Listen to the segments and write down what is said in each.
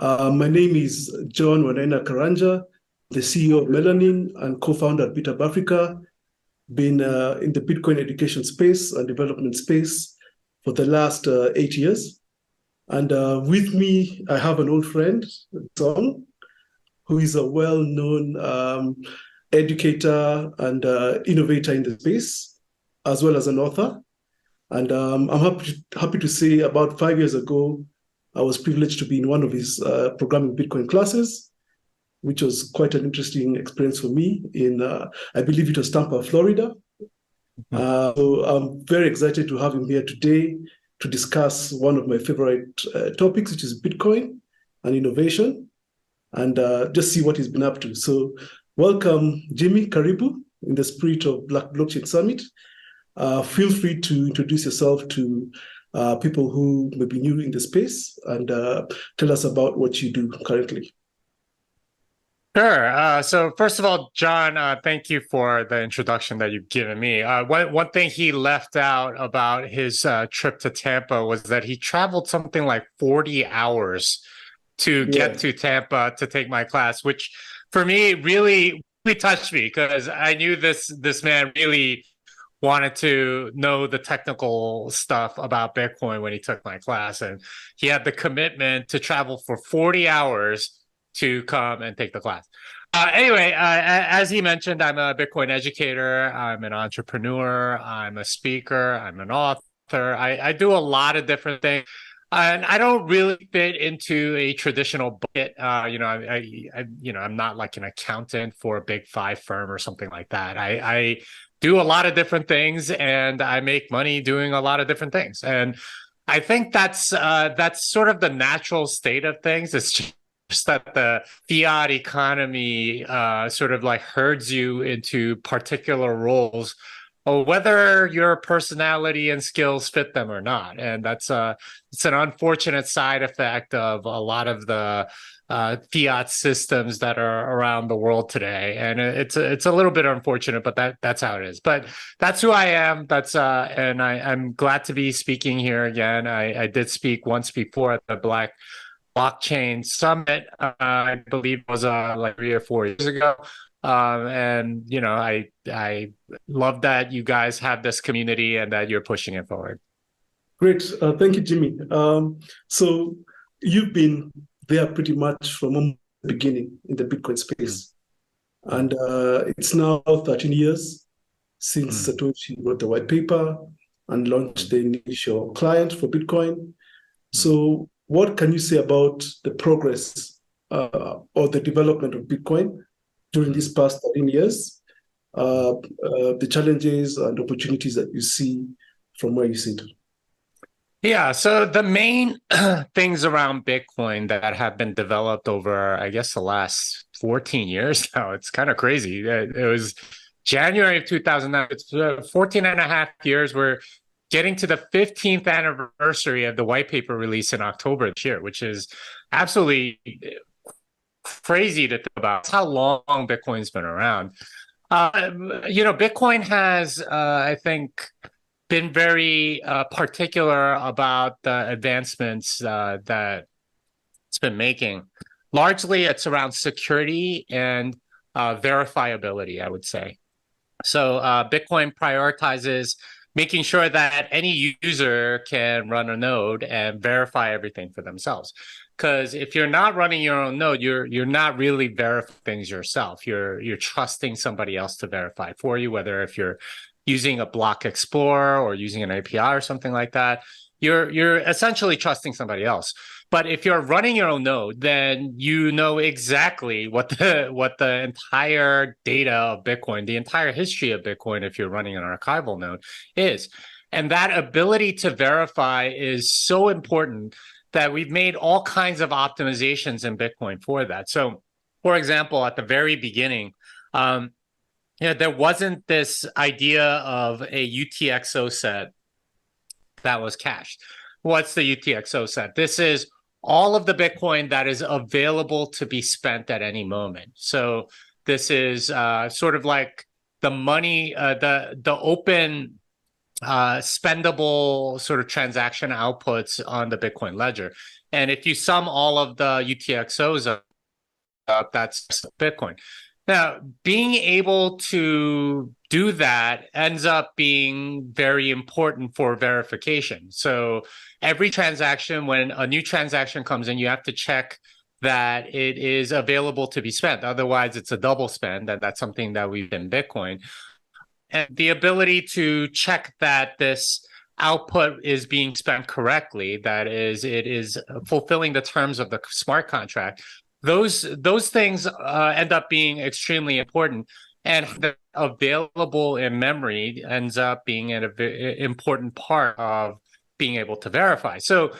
My name is John Wanena Karanja, the CEO of Melanin and co-founder at BitHub Africa. Been in the Bitcoin education space and development space for the last 8 years. And with me, I have an old friend, Tom, who is a well-known educator and innovator in the space, as well as an author. And I'm happy to say about 5 years ago, I was privileged to be in one of his programming Bitcoin classes, which was quite an interesting experience for me in, I believe it was Tampa, Florida. So I'm very excited to have him here today to discuss one of my favorite topics, which is Bitcoin and innovation, and just see what he's been up to. So welcome, Jimmy Karibu, in the spirit of Black Blockchain Summit. Feel free to introduce yourself to people who may be new in the space and tell us about what you do currently. Sure. So first of all, John, thank you for the introduction that you've given me. One thing he left out about his trip to Tampa was that he traveled something like 40 hours to get to Tampa to take my class, which for me really touched me because I knew this man really wanted to know the technical stuff about Bitcoin when he took my class. And he had the commitment to travel for 40 hours to come and take the class. Anyway, as he mentioned, I'm a Bitcoin educator. I'm an entrepreneur. I'm a speaker. I'm an author. I do a lot of different things. And I don't really fit into a traditional bucket. I'm not like an accountant for a big five firm or something like that. I do a lot of different things, and I make money doing a lot of different things. And I think that's sort of the natural state of things. It's just that the fiat economy sort of like herds you into particular roles, or whether your personality and skills fit them or not. And it's an unfortunate side effect of a lot of the fiat systems that are around the world today. And it's a little bit unfortunate, but that's how it is. But that's who I am. And I'm glad to be speaking here again. I did speak once before at the Black Blockchain Summit, I believe was like 3 or 4 years ago. And I love that you guys have this community and that you're pushing it forward. Great. Thank you, Jimmy. So you've been there pretty much from the beginning in the Bitcoin space. And it's now 13 years since Satoshi wrote the white paper and launched the initial client for Bitcoin. So what can you say about the progress or the development of Bitcoin during these past 13 years, the challenges and opportunities that you see from where you sit? Yeah, so the main things around Bitcoin that have been developed over, I guess, the last 14 years now, it's kind of crazy. It was January of 2009. It's 14 and a half years. We're getting to the 15th anniversary of the white paper release in October this year, which is absolutely crazy to think about. That's how long Bitcoin's been around. Bitcoin has, I think, been very particular about the advancements that it's been making. Largely, it's around security and verifiability, I would say. So Bitcoin prioritizes making sure that any user can run a node and verify everything for themselves. Because if you're not running your own node, you're not really verifying things yourself. You're trusting somebody else to verify for you, whether if you're using a block explorer or using an API or something like that, you're essentially trusting somebody else. But if you're running your own node, then you know exactly what the entire data of Bitcoin, the entire history of Bitcoin, if you're running an archival node, is. And that ability to verify is so important that we've made all kinds of optimizations in Bitcoin for that. So, for example, at the very beginning, there wasn't this idea of a UTXO set that was cached. What's the UTXO set? This is all of the Bitcoin that is available to be spent at any moment. So this is sort of like the money, the open spendable sort of transaction outputs on the Bitcoin ledger. And if you sum all of the UTXOs up, that's Bitcoin. Now, being able to do that ends up being very important for verification. So every transaction, when a new transaction comes in, you have to check that it is available to be spent. Otherwise, it's a double spend, and that's something that we've in Bitcoin. And the ability to check that this output is being spent correctly, that is, it is fulfilling the terms of the smart contract. Those things end up being extremely important, and the available in memory ends up being an important part of being able to verify. So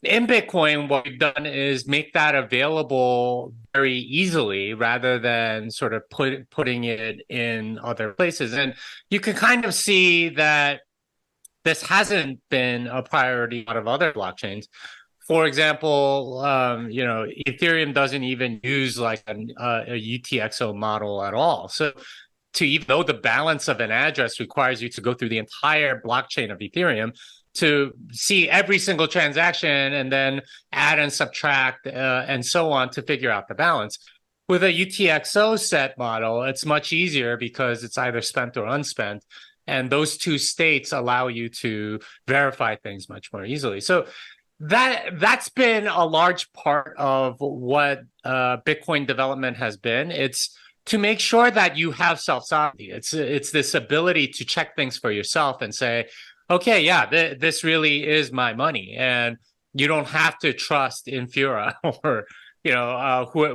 in Bitcoin, what we've done is make that available very easily rather than sort of putting it in other places. And you can kind of see that this hasn't been a priority out of other blockchains. For example, Ethereum doesn't even use like a UTXO model at all. So to even though the balance of an address requires you to go through the entire blockchain of Ethereum to see every single transaction and then add and subtract and so on to figure out the balance. With a UTXO set model, it's much easier because it's either spent or unspent. And those two states allow you to verify things much more easily. So that's been a large part of what Bitcoin development has been. It's to make sure that you have self-sovereignty. It's this ability to check things for yourself and say, okay, yeah, this really is my money, and you don't have to trust Infura or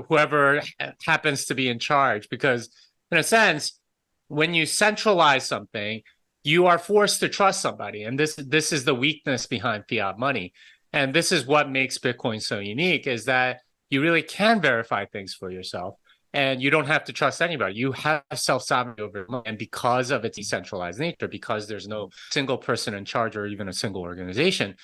whoever happens to be in charge, because in a sense, when you centralize something, you are forced to trust somebody, and this is the weakness behind fiat money. And this is what makes Bitcoin so unique, is that you really can verify things for yourself and you don't have to trust anybody. You have self-sovereignty over money. And because of its decentralized nature, because there's no single person in charge or even a single organization,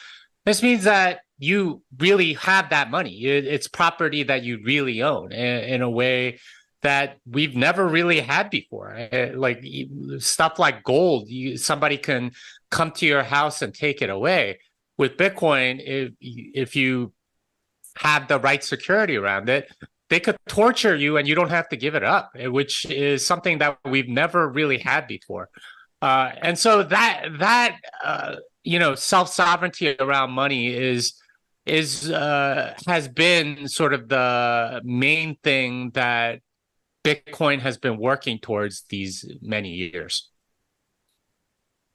this means that you really have that money. It's property that you really own in a way that we've never really had before. Like stuff like gold, somebody can come to your house and take it away. With Bitcoin, if you have the right security around it, they could torture you and you don't have to give it up, which is something that we've never really had before. And so that self-sovereignty around money has been sort of the main thing that Bitcoin has been working towards these many years.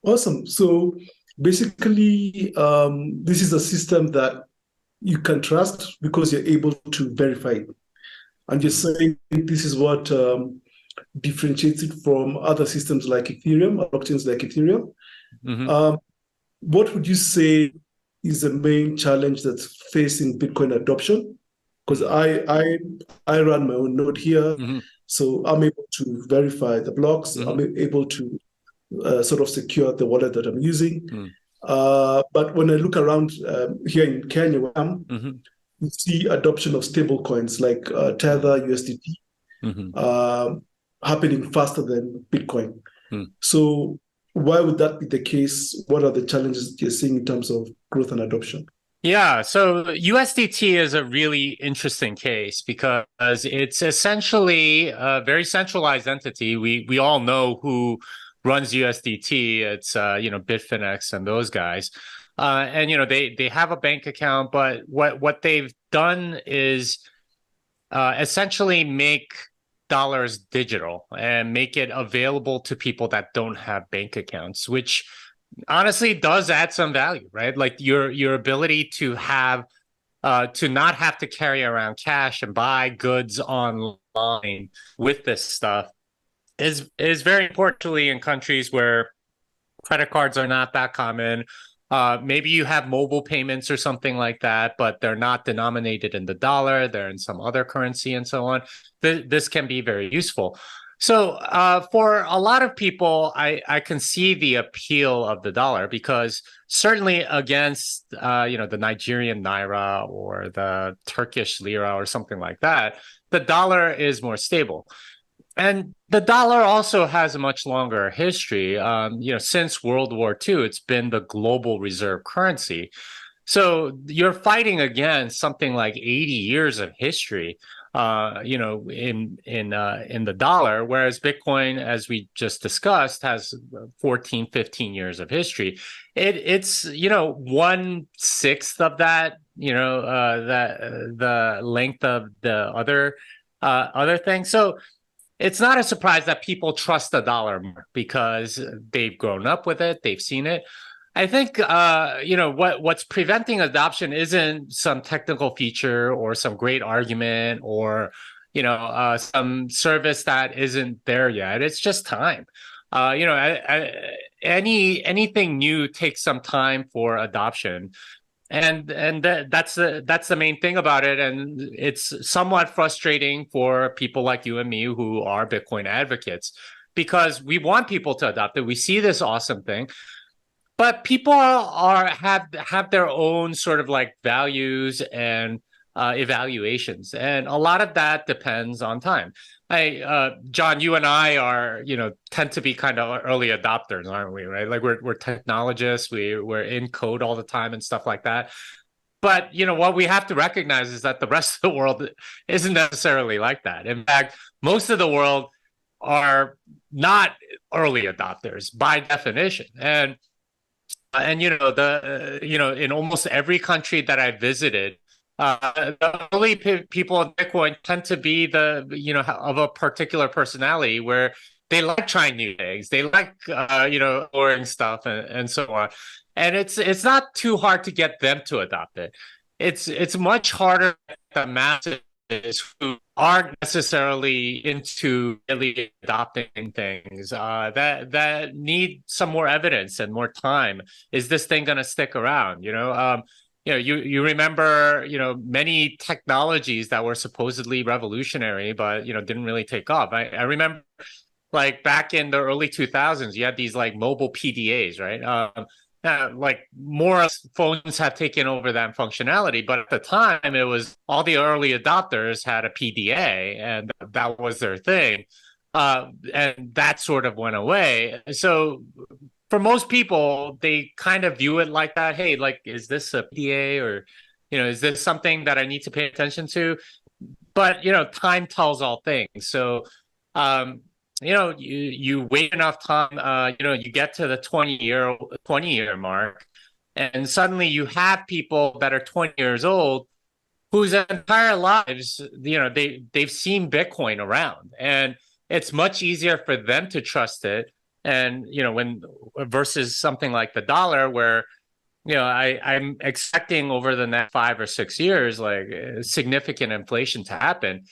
Awesome. So basically, this is a system that you can trust because you're able to verify it. And you're saying this is what differentiates it from other systems like Ethereum, or blockchains like Ethereum. Mm-hmm. What would you say is the main challenge that's facing Bitcoin adoption? Because I run my own node here, mm-hmm. So I'm able to verify the blocks. Mm-hmm. I'm able to sort of secure the wallet that I'm using. Mm-hmm. But when I look around here in Kenya, where I'm, mm-hmm. you see adoption of stable coins like Tether, USDT, mm-hmm. Happening faster than Bitcoin. Mm. So why would that be the case? What are the challenges that you're seeing in terms of growth and adoption? Yeah, so USDT is a really interesting case because it's essentially a very centralized entity. We all know who runs USDT. It's Bitfinex and those guys. And they have a bank account, but what they've done is essentially make dollars digital and make it available to people that don't have bank accounts, which honestly does add some value, right? Like your ability to have to not have to carry around cash and buy goods online with this stuff is very important in countries where credit cards are not that common. Maybe you have mobile payments or something like that, but they're not denominated in the dollar. They're in some other currency and so on. This can be very useful. So for a lot of people, I can see the appeal of the dollar because certainly against, the Nigerian naira or the Turkish lira or something like that, the dollar is more stable. And the dollar also has a much longer history. Since World War II, it's been the global reserve currency. So you're fighting against something like 80 years of history, in the dollar, whereas Bitcoin, as we just discussed, has 14, 15 years of history. It's 1/6 of that, the length of the other thing. So it's not a surprise that people trust the dollar more because they've grown up with it, they've seen it. I think what's preventing adoption isn't some technical feature or some great argument or some service that isn't there yet. It's just time. Anything new takes some time for adoption, and that's the main thing about it. And it's somewhat frustrating for people like you and me who are Bitcoin advocates because we want people to adopt it. We see this awesome thing, but people have their own sort of like values and evaluations, and a lot of that depends on time. John, you and I are, tend to be kind of early adopters, aren't we? Right? Like we're technologists, we're in code all the time and stuff like that. But what we have to recognize is that the rest of the world isn't necessarily like that. In fact, most of the world are not early adopters by definition, and in almost every country that I visited, the early people in Bitcoin tend to be of a particular personality where they like trying new things, they like exploring stuff and so on, and it's not too hard to get them to adopt it. It's much harder the masses who aren't necessarily into really adopting things that need some more evidence and more time. Is this thing going to stick around? You remember many technologies that were supposedly revolutionary, but didn't really take off. I remember like back in the early 2000s, you had these like mobile PDAs, right? Like more phones have taken over that functionality, but at the time it was all the early adopters had a PDA and that was their thing, and that sort of went away. So for most people, they kind of view it like that. Hey, like, is this a PDA or is this something that I need to pay attention to? But time tells all things. So you wait enough time, you get to the 20-year mark, and suddenly you have people that are 20 years old whose entire lives, they've seen Bitcoin around, and it's much easier for them to trust it. And when versus something like the dollar, where I'm expecting over the next 5 or 6 years like significant inflation to happen.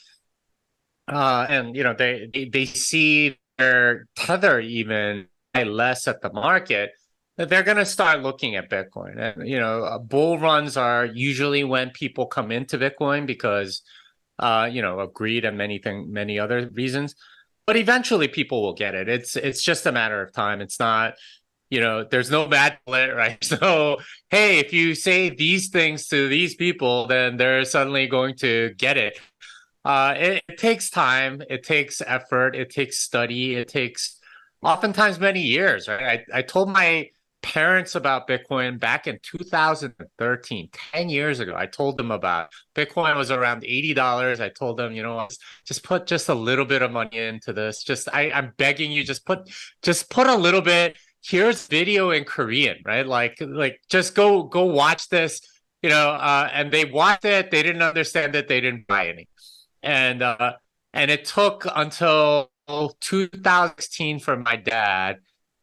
And they see their tether even less at the market, that they're going to start looking at Bitcoin. And bull runs are usually when people come into Bitcoin because of greed and many other reasons. But eventually, people will get it. It's just a matter of time. It's not. There's no magic bullet, right? So, hey, if you say these things to these people, then they're suddenly going to get it. It takes time, it takes effort, it takes study, it takes oftentimes many years, right? I told my parents about Bitcoin back in 2013, 10 years ago. I told them about Bitcoin was around $80. I told them, just put just a little bit of money into this. I'm begging you, just put a little bit. Here's video in Korean, right? Like just go watch this, and they watched it, they didn't understand it, they didn't buy any. And it took until 2016 for my dad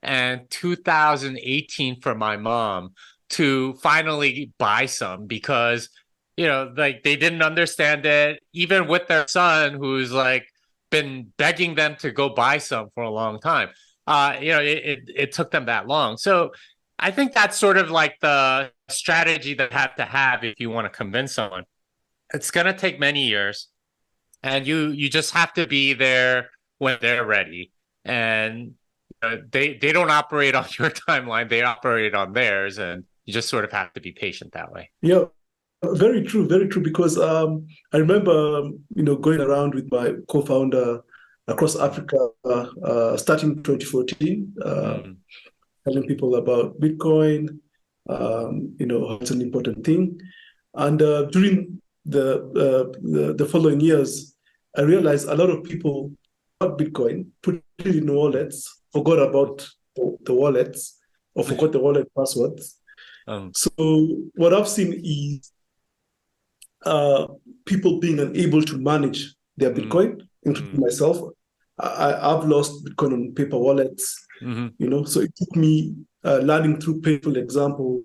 and 2018 for my mom to finally buy some because, like they didn't understand it, even with their son who's like been begging them to go buy some for a long time. It took them that long. So I think that's sort of like the strategy that you have to have if you want to convince someone. It's going to take many years. And you just have to be there when they're ready. And they don't operate on your timeline, they operate on theirs, and you just sort of have to be patient that way. Yeah, very true, very true. Because I remember, going around with my co-founder across Africa, starting 2014, telling people about Bitcoin. it's an important thing. And during the following years, I realized a lot of people bought Bitcoin, put it in wallets, forgot about the wallets, or forgot the wallet passwords. So what I've seen is people being unable to manage their Bitcoin, including myself. I've lost Bitcoin on paper wallets, so it took me learning through painful examples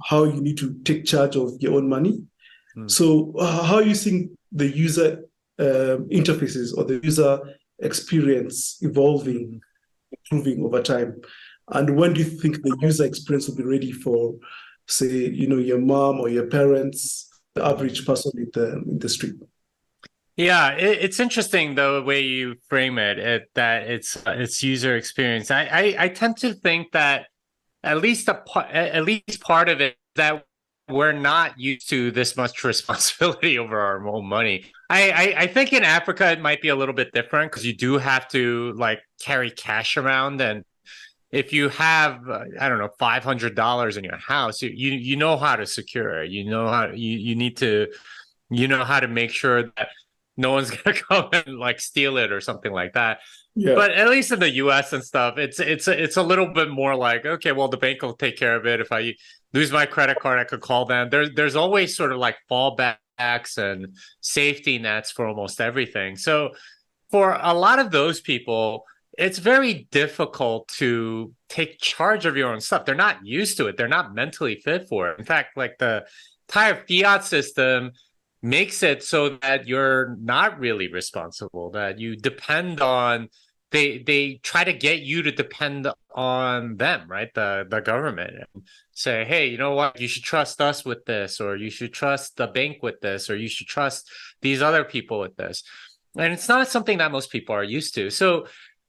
how you need to take charge of your own money. So how are you seeing the user interfaces or the user experience evolving, improving over time? And when do you think the user experience will be ready for, say, your mom or your parents, the average person in the street? Yeah, it's interesting the way you frame it, that it's user experience. I tend to think that at least part of it that we're not used to this much responsibility over our own money. I think in Africa it might be a little bit different because you do have to like carry cash around, and if you have I don't know $500 in your house, you know how to secure it. You know how you need to how to make sure that no one's gonna come and like steal it or something like that. Yeah. But at least in the US and stuff, it's a little bit more like, okay, well, the bank will take care of it. If I lose my credit card, I could call them. There's always sort of like fallbacks and safety nets for almost everything. So for a lot of those people, it's very difficult to take charge of your own stuff. They're not used to it. They're not mentally fit for it. In fact, like the entire fiat system makes it so that you're not really responsible, that you depend on they try to get you to depend on them, right? The government, and say, hey, you know what, you should trust us with this, or you should trust the bank with this, or you should trust these other people with this. And it's not something that most people are used to. So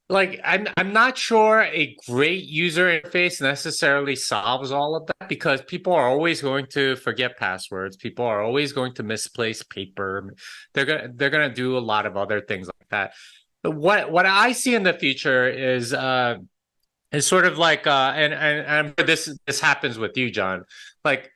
like I'm not sure a great user interface necessarily solves all of that, because people are always going to forget passwords. People are always going to misplace paper. They're gonna do a lot of other things like that. But what I see in the future is sort of like and this happens with you, John. Like,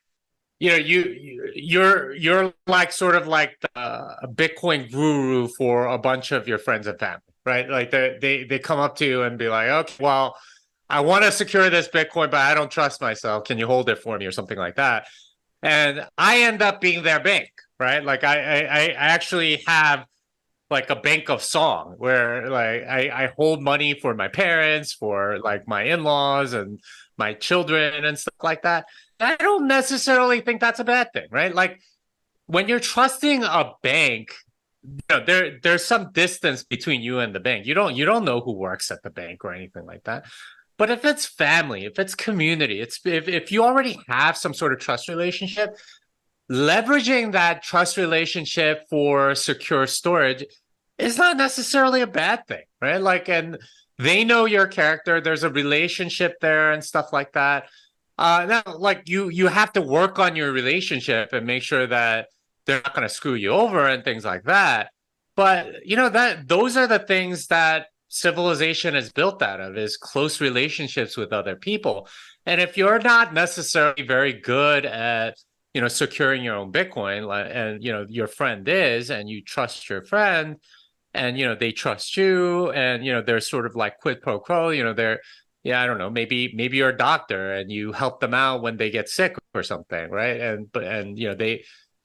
you're like sort of like a Bitcoin guru for a bunch of your friends and family, right? Like they come up to you and be like, okay, well, I want to secure this Bitcoin, but I don't trust myself. Can you hold it for me or something like that? And I end up being their bank, right? Like I actually have like a bank of song where like I hold money for my parents, for like my in-laws and my children and stuff like that. I don't necessarily think that's a bad thing, right? Like when you're trusting a bank, there's some distance between you and the bank. You don't know who works at the bank or anything like that. But if it's family, if it's community, if you already have some sort of trust relationship, leveraging that trust relationship for secure storage is not necessarily a bad thing, right? Like, and they know your character. There's a relationship there and stuff like that. Now, like you have to work on your relationship and make sure that they're not going to screw you over and things like that. But that those are the things that civilization is built out of, is close relationships with other people. And if you're not necessarily very good at securing your own Bitcoin, and your friend is, and you trust your friend, and they trust you, and there's sort of like quid pro quo, they're, yeah, I don't know, maybe you're a doctor and you help them out when they get sick or something, right? And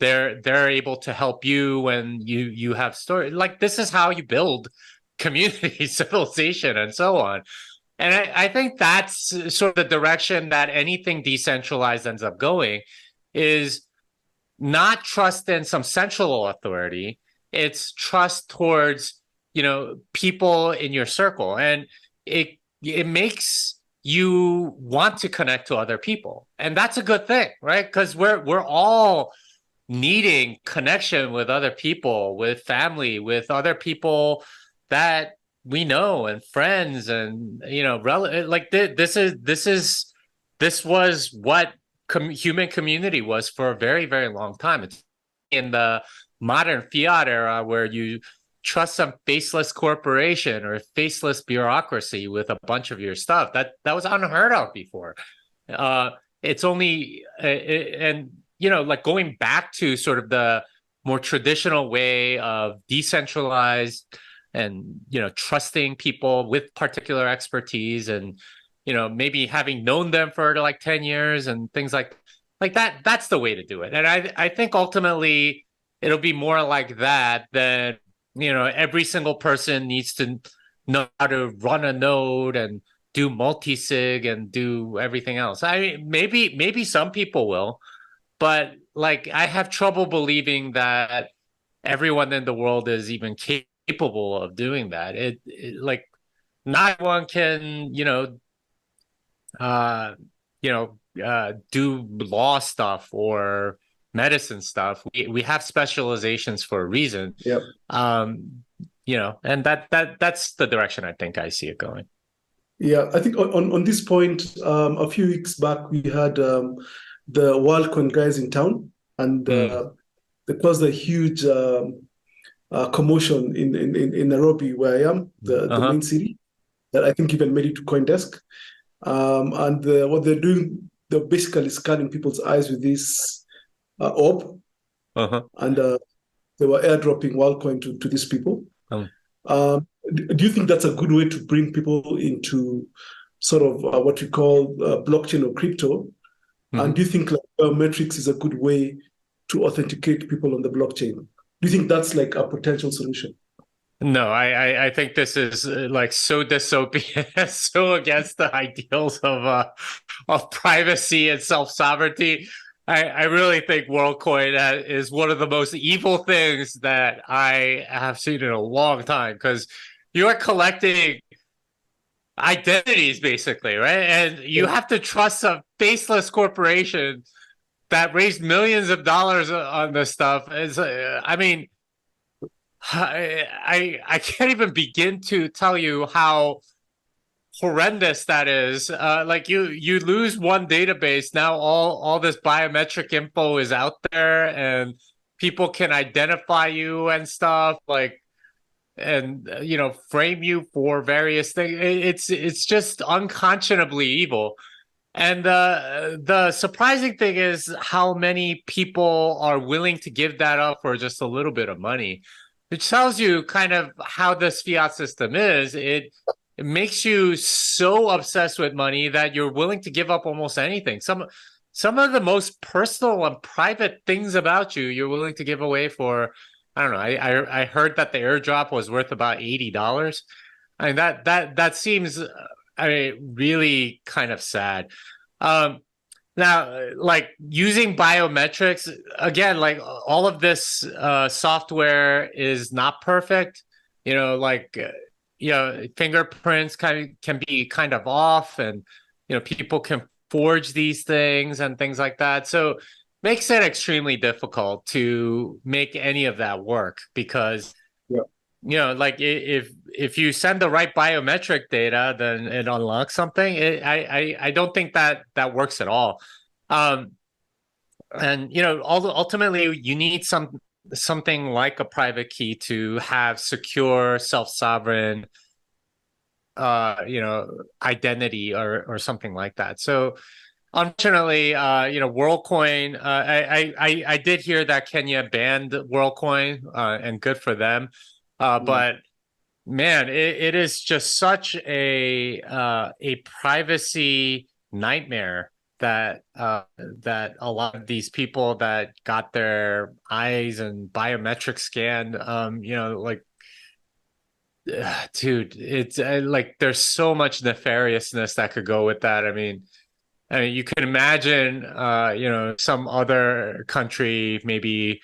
they're able to help you when you have story. Like, this is how you build community, civilization, and so on. And I think that's sort of the direction that anything decentralized ends up going, is not trust in some central authority. It's trust towards, people in your circle. And it makes you want to connect to other people. And that's a good thing, right? Because we're all needing connection with other people, with family, with other people that we know, and friends, and like this was what human community was for a very, very long time. It's in the modern fiat era where you trust some faceless corporation or faceless bureaucracy with a bunch of your stuff. That was unheard of before. it's only and like going back to sort of the more traditional way of decentralized and trusting people with particular expertise, and maybe having known them for like 10 years and things like that. That's the way to do it. And I think ultimately it'll be more like that than every single person needs to know how to run a node and do multi-sig and do everything else. I mean, maybe some people will, but like I have trouble believing that everyone in the world is even capable of doing that. Like not everyone can, uh, do law stuff or medicine stuff. We have specializations for a reason. Yep. And that's the direction I think I see it going. Yeah, I think on this point, a few weeks back we had the WorldCoin guys in town, and there caused a huge commotion in Nairobi, where I am, the main city, that I think even made it to CoinDesk. And what they're doing, they're basically scanning people's eyes with this orb, and they were airdropping WorldCoin to these people. Do you think that's a good way to bring people into sort of what we call blockchain or crypto? And do you think like biometrics is a good way to authenticate people on the blockchain? Do you think that's like a potential solution? No, I think this is like so dystopian, so against the ideals of privacy and self-sovereignty. I really think WorldCoin is one of the most evil things that I have seen in a long time, because you are collecting identities basically, right? And you have to trust a faceless corporation that raised millions of dollars on this stuff. I mean, I can't even begin to tell you how horrendous that is. Like you lose one database, now all this biometric info is out there, and people can identify you and stuff, like, and frame you for various things. It's just unconscionably evil. And the surprising thing is how many people are willing to give that up for just a little bit of money, which tells you kind of how this fiat system is. It makes you so obsessed with money that you're willing to give up almost anything. Some of the most personal and private things about you, you're willing to give away for, I don't know. I heard that the airdrop was worth about $80. I mean, that seems, I mean, really kind of sad. Now, like using biometrics, again, like all of this software is not perfect. Like fingerprints can be kind of off, and people can forge these things and things like that. So makes it extremely difficult to make any of that work, because like if you send the right biometric data, then it unlocks something. I don't think that works at all. And ultimately you need something like a private key to have secure, self-sovereign identity or something like that. So unfortunately, WorldCoin, I did hear that Kenya banned WorldCoin, and good for them. But man, it is just such a privacy nightmare that a lot of these people that got their eyes and biometric scanned, like, dude, it's like there's so much nefariousness that could go with that. I mean, you can imagine, some other country maybe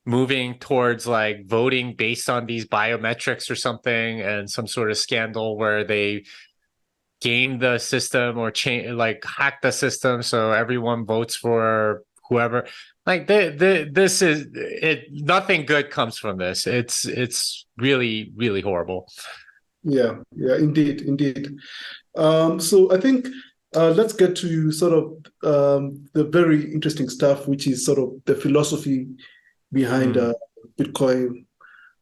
moving towards like voting based on these biometrics or something, and some sort of scandal where they game the system or hack the system so everyone votes for whoever. Like this is it. Nothing good comes from this. It's really, really horrible. Yeah, indeed. So I think let's get to sort of the very interesting stuff, which is sort of the philosophy behind Bitcoin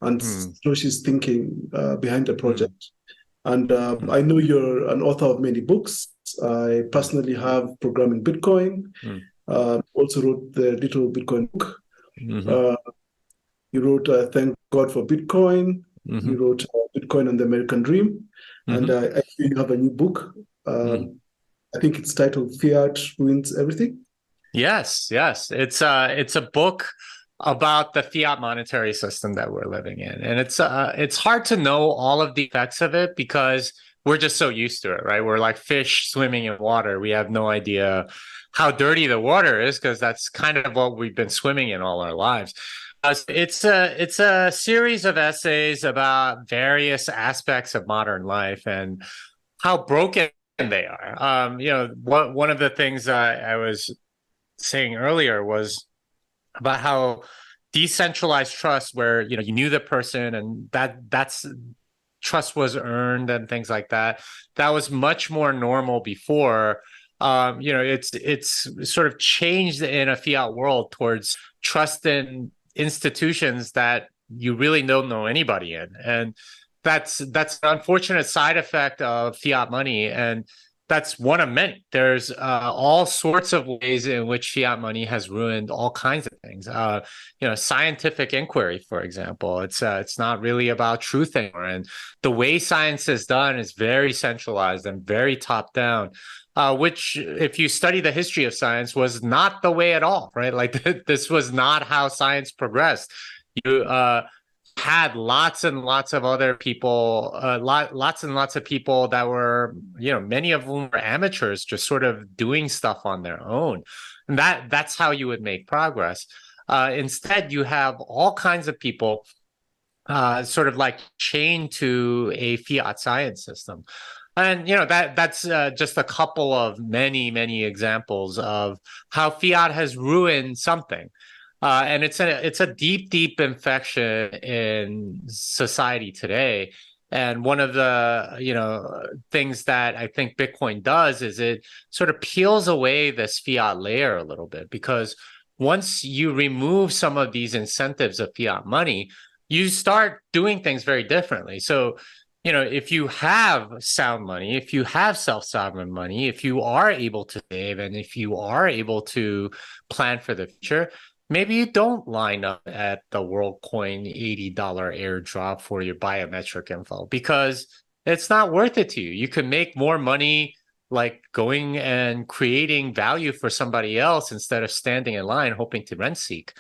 and Satoshi's thinking behind the project. And I know you're an author of many books. space. I personally have programming Bitcoin. Also wrote the Little Bitcoin book. Mm-hmm. You wrote Thank God for Bitcoin. Mm-hmm. You wrote Bitcoin and the American Dream. And Mm-hmm. I hear you have a new book. I think it's titled Fiat Ruins Everything. Yes, yes. It's a book about the fiat monetary system that we're living in. And it's hard to know all of the effects of it because we're just so used to it, right? We're like fish swimming in water. We have no idea how dirty the water is because that's kind of what we've been swimming in all our lives. It's a series of essays about various aspects of modern life and how broken they are. One of the things I was saying earlier was about how decentralized trust, where you knew the person and that's trust was earned and things like that. That was much more normal before. It's sort of changed in a fiat world towards trust in institutions that you really don't know anybody in, and that's an unfortunate side effect of fiat money. And that's one of many. There's all sorts of ways in which fiat money has ruined all kinds of things. Scientific inquiry, for example, it's not really about truth anymore, and the way science is done is very centralized and very top down. Which, if you study the history of science, was not the way at all, right? Like this was not how science progressed. You had lots and lots of other people, lots and lots of people that were, many of them were amateurs, just sort of doing stuff on their own. And that's how you would make progress. Instead, you have all kinds of people sort of like chained to a fiat science system. And that's just a couple of many examples of how fiat has ruined something. And it's a deep infection in society today. And one of the things that I think Bitcoin does is it sort of peels away this fiat layer a little bit, because once you remove some of these incentives of fiat money, you start doing things very differently. So if you have sound money, if you have self-sovereign money, if you are able to save, and if you are able to plan for the future, maybe you don't line up at the WorldCoin $80 airdrop for your biometric info because it's not worth it to you. You can make more money like going and creating value for somebody else instead of standing in line hoping to rent seek.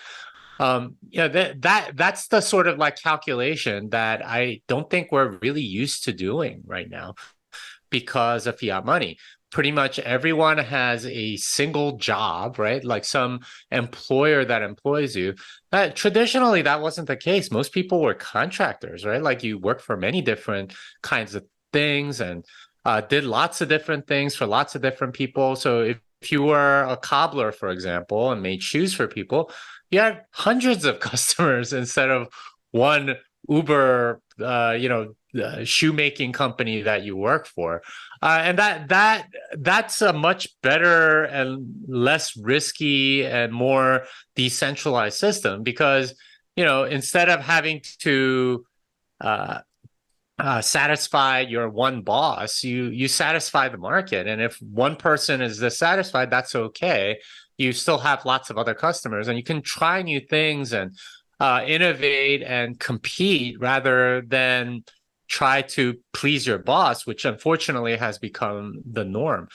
That's the sort of like calculation that I don't think we're really used to doing right now because of fiat money. Pretty much everyone has a single job, right? Like some employer that employs you. Traditionally, that wasn't the case. Most people were contractors, right? Like you work for many different kinds of things and did lots of different things for lots of different people. So if you were a cobbler, for example, and made shoes for people, you had hundreds of customers instead of one Uber, shoemaking company that you work for, and that's a much better and less risky and more decentralized system because instead of having to satisfy your one boss, you satisfy the market, and if one person is dissatisfied, that's okay. You still have lots of other customers, and you can try new things and innovate and compete rather than try to please your boss, which unfortunately has become the norm.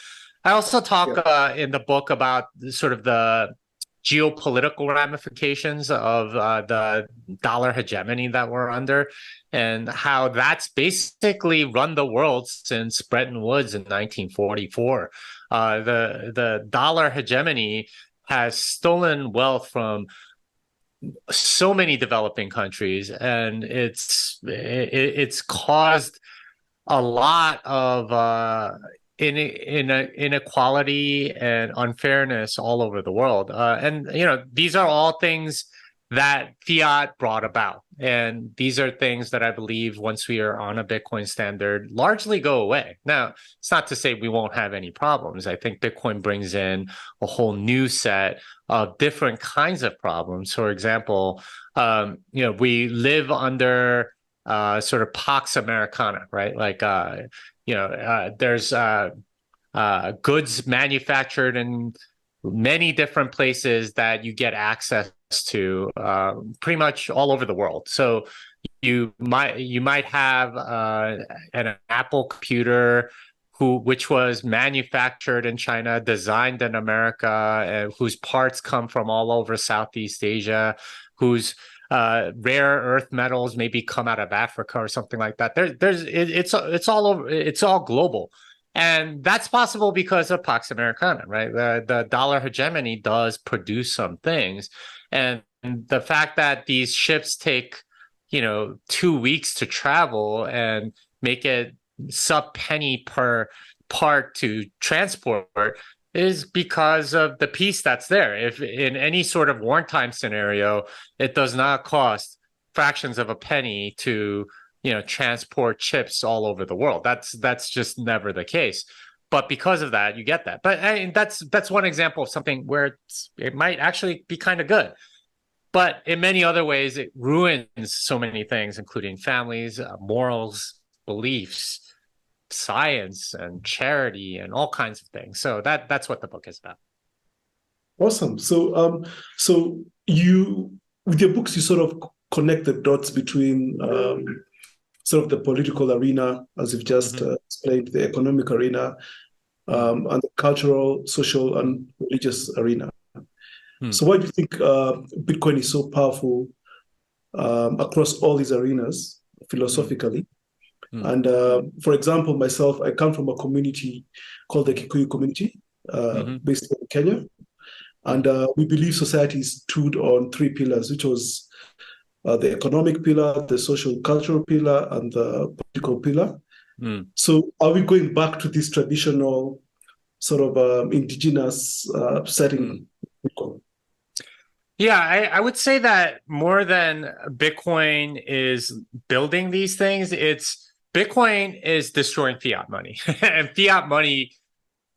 I also talk in the book about sort of the geopolitical ramifications of the dollar hegemony that we're under, and how that's basically run the world since Bretton Woods in 1944. The dollar hegemony has stolen wealth from so many developing countries, and it's caused a lot of inequality and unfairness all over the world. And these are all things that fiat brought about, and these are things that I believe once we are on a Bitcoin standard largely go away. Now, it's not to say we won't have any problems. I think Bitcoin brings in a whole new set of different kinds of problems. For example, we live under sort of Pax Americana, right? Like, there's goods manufactured in many different places that you get access to pretty much all over the world. So you might have an Apple computer which was manufactured in China, designed in America, whose parts come from all over Southeast Asia, whose rare earth metals maybe come out of Africa or something like that. It's all over. It's all global. And that's possible because of Pax Americana, right? The dollar hegemony does produce some things. And the fact that these ships take, 2 weeks to travel and make it sub penny per part to transport is because of the peace that's there. If in any sort of wartime scenario, it does not cost fractions of a penny to transport chips all over the world. That's just never the case. But because of that, you get that. But that's one example of something where it might actually be kind of good. But in many other ways, it ruins so many things, including families, morals, beliefs, science, and charity, and all kinds of things. So that's what the book is about. Awesome. So you, with your books, you sort of connect the dots between sort of the political arena, as you've just explained, the economic arena, and the cultural, social, and religious arena. So why do you think Bitcoin is so powerful across all these arenas philosophically? And for example, myself, I come from a community called the Kikuyu community, based in Kenya. And we believe society stood on three pillars, which was the economic pillar, the social cultural pillar, and the political pillar. So are we going back to this traditional sort of indigenous setting? Yeah, I would say that more than Bitcoin is building these things, Bitcoin is destroying fiat money. And fiat money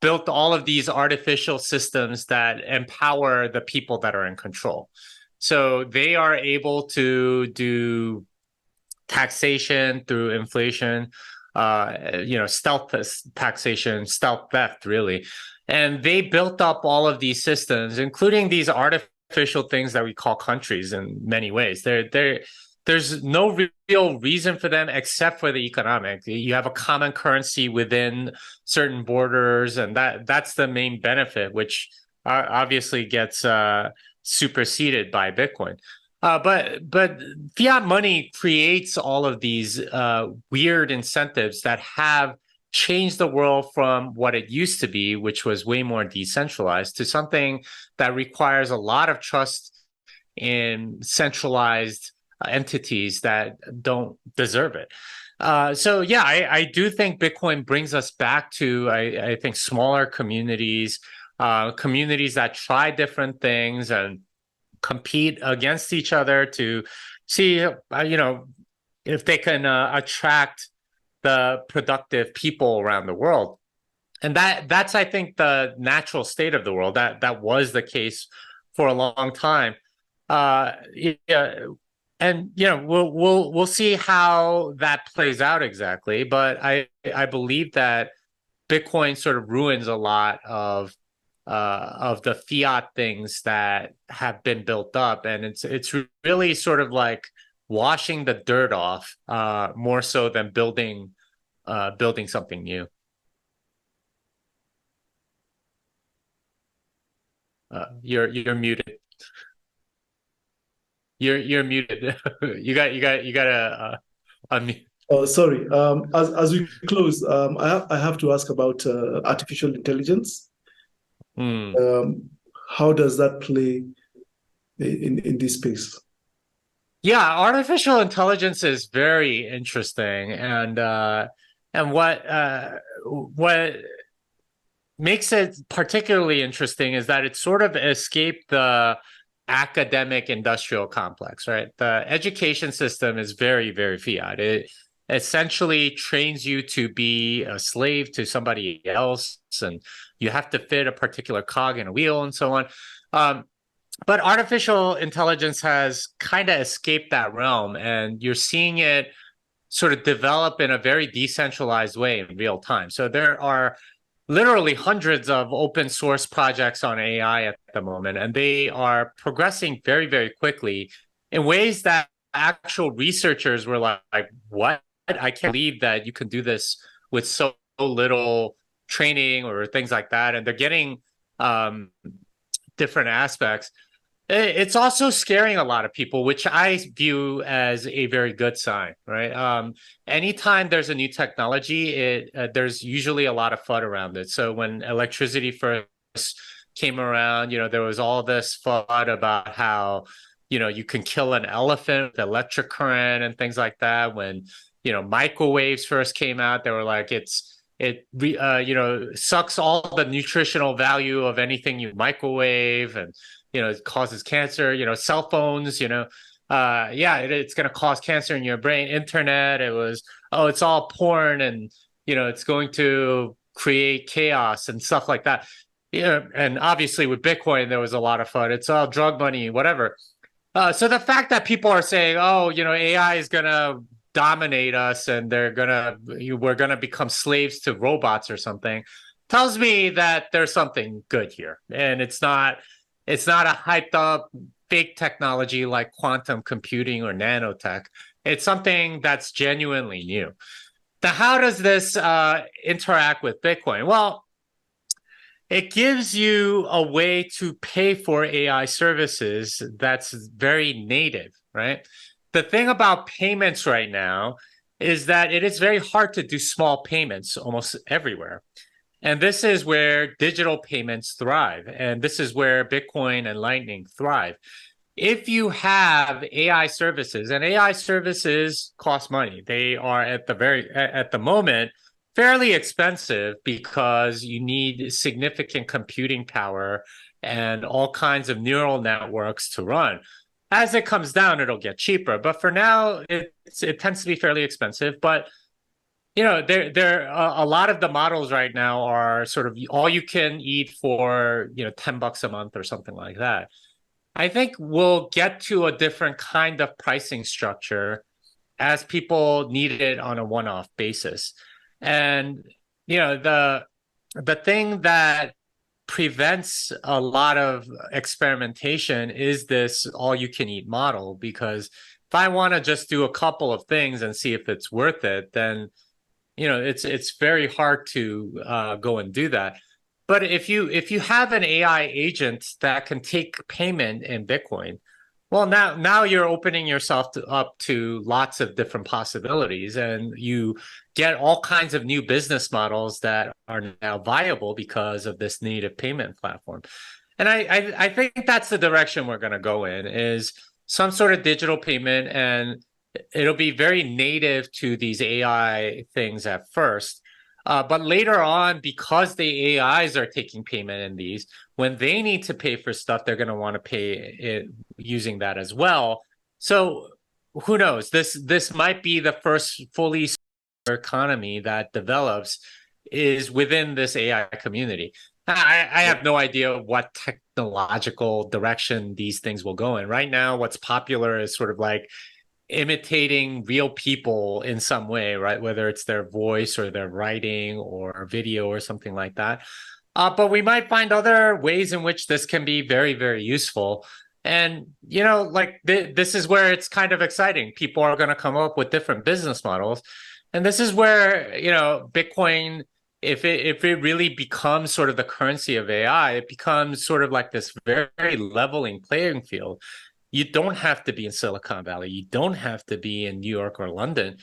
built all of these artificial systems that empower the people that are in control. So they are able to do taxation through inflation, stealth taxation, stealth theft, really. And they built up all of these systems, including these artificial things that we call countries in many ways. There's no real reason for them except for the economic. You have a common currency within certain borders, and that's the main benefit, which obviously gets superseded by Bitcoin. But fiat money creates all of these weird incentives that have changed the world from what it used to be, which was way more decentralized, to something that requires a lot of trust in centralized entities that don't deserve it. So yeah, I do think Bitcoin brings us back to, I think, smaller communities, communities that try different things and compete against each other to see, if they can attract the productive people around the world. And that's, I think, the natural state of the world. That was the case for a long time. And we'll see how that plays out exactly. But I believe that Bitcoin sort of ruins a lot of the fiat things that have been built up, and it's really sort of like washing the dirt off, more so than building something new. You're muted. You're muted. you got to unmute. Oh, sorry. As we close, I have to ask about artificial intelligence. How does that play in this space? Yeah, artificial intelligence is very interesting, and what makes it particularly interesting is that it sort of escaped the academic industrial complex, right? The education system is very, very fiat. It essentially trains you to be a slave to somebody else, and you have to fit a particular cog in a wheel and so on. But artificial intelligence has kind of escaped that realm, and you're seeing it sort of develop in a very decentralized way in real time. So there are literally hundreds of open source projects on AI at the moment, and they are progressing very, very quickly in ways that actual researchers were like, what? I can't believe that you can do this with so little training or things like that. And they're getting um, different aspects. It's also scaring a lot of people, which I view as a very good sign, right? Anytime there's a new technology, there's usually a lot of FUD around it. So when electricity first came around, there was all this FUD about how, you can kill an elephant with electric current and things like that. When, microwaves first came out, they were like, sucks all the nutritional value of anything you microwave, and it causes cancer. Cell phones, it's going to cause cancer in your brain. Internet, it was, oh, it's all porn, and it's going to create chaos and stuff like that. And obviously with Bitcoin there was a lot of fun. It's all drug money, whatever. So the fact that people are saying, oh, AI is going to dominate us and we're going to become slaves to robots or something, tells me that there's something good here. And it's not a hyped up fake technology like quantum computing or nanotech. It's something that's genuinely new. Now, how does this interact with Bitcoin? Well, it gives you a way to pay for AI services that's very native, right? The thing about payments right now is that it is very hard to do small payments almost everywhere. And this is where digital payments thrive. And this is where Bitcoin and Lightning thrive. If you have AI services, and AI services cost money, they are at the moment fairly expensive because you need significant computing power and all kinds of neural networks to run. As it comes down, it'll get cheaper. But for now, it tends to be fairly expensive. But there a lot of the models right now are sort of all you can eat for $10 a month or something like that. I think we'll get to a different kind of pricing structure as people need it on a one-off basis. And the thing that prevents a lot of experimentation is this all-you-can-eat model, because if I want to just do a couple of things and see if it's worth it, then it's very hard to go and do that. But if you have an AI agent that can take payment in Bitcoin, well, now you're opening yourself up to lots of different possibilities, and you get all kinds of new business models that are now viable because of this native payment platform. And I think that's the direction we're going to go in, is some sort of digital payment, and it'll be very native to these AI things at first. But later on, because the AIs are taking payment in these, when they need to pay for stuff, they're going to want to pay it using that as well. So who knows? This might be the first fully economy that develops is within this AI community. I have no idea what technological direction these things will go in. Right now, what's popular is sort of like imitating real people in some way, right? Whether it's their voice or their writing or video or something like that. But we might find other ways in which this can be very, very useful. And, this is where it's kind of exciting. People are going to come up with different business models. And this is where, Bitcoin, if it really becomes sort of the currency of AI, it becomes sort of like this very leveling playing field. You don't have to be in Silicon Valley. You don't have to be in New York or London.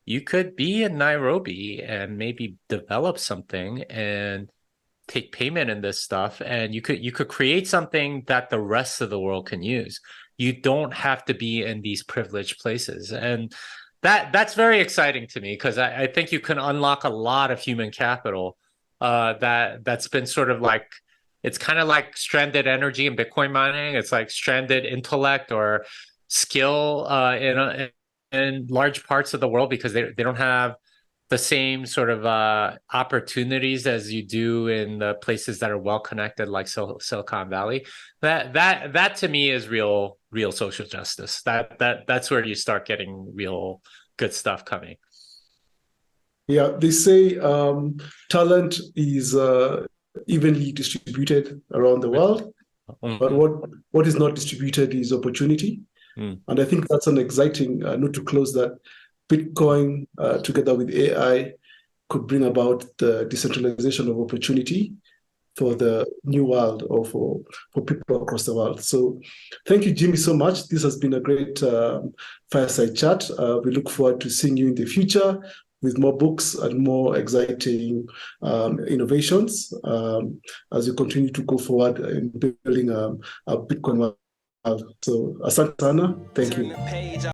You could be in Nairobi and maybe develop something and take payment in this stuff. And you could create something that the rest of the world can use. You don't have to be in these privileged places. And that's very exciting to me, because I think you can unlock a lot of human capital that's been sort of like, it's kind of like stranded energy in Bitcoin mining. It's like stranded intellect or skill in large parts of the world, because they don't have the same sort of opportunities as you do in the places that are well connected, like Silicon Valley. That to me is real social justice. That's where you start getting real good stuff coming. Yeah, they say talent is evenly distributed around the world, but Mm, what is not distributed is opportunity. mm, And I think that's an exciting note to close that Bitcoin, together with AI, could bring about the decentralization of opportunity for the new world or for people across the world. So thank you, Jimmy, so much. This has been a great fireside chat. We look forward to seeing you in the future with more books and more exciting innovations as you continue to go forward in building a Bitcoin world. So asante sana. Thank you.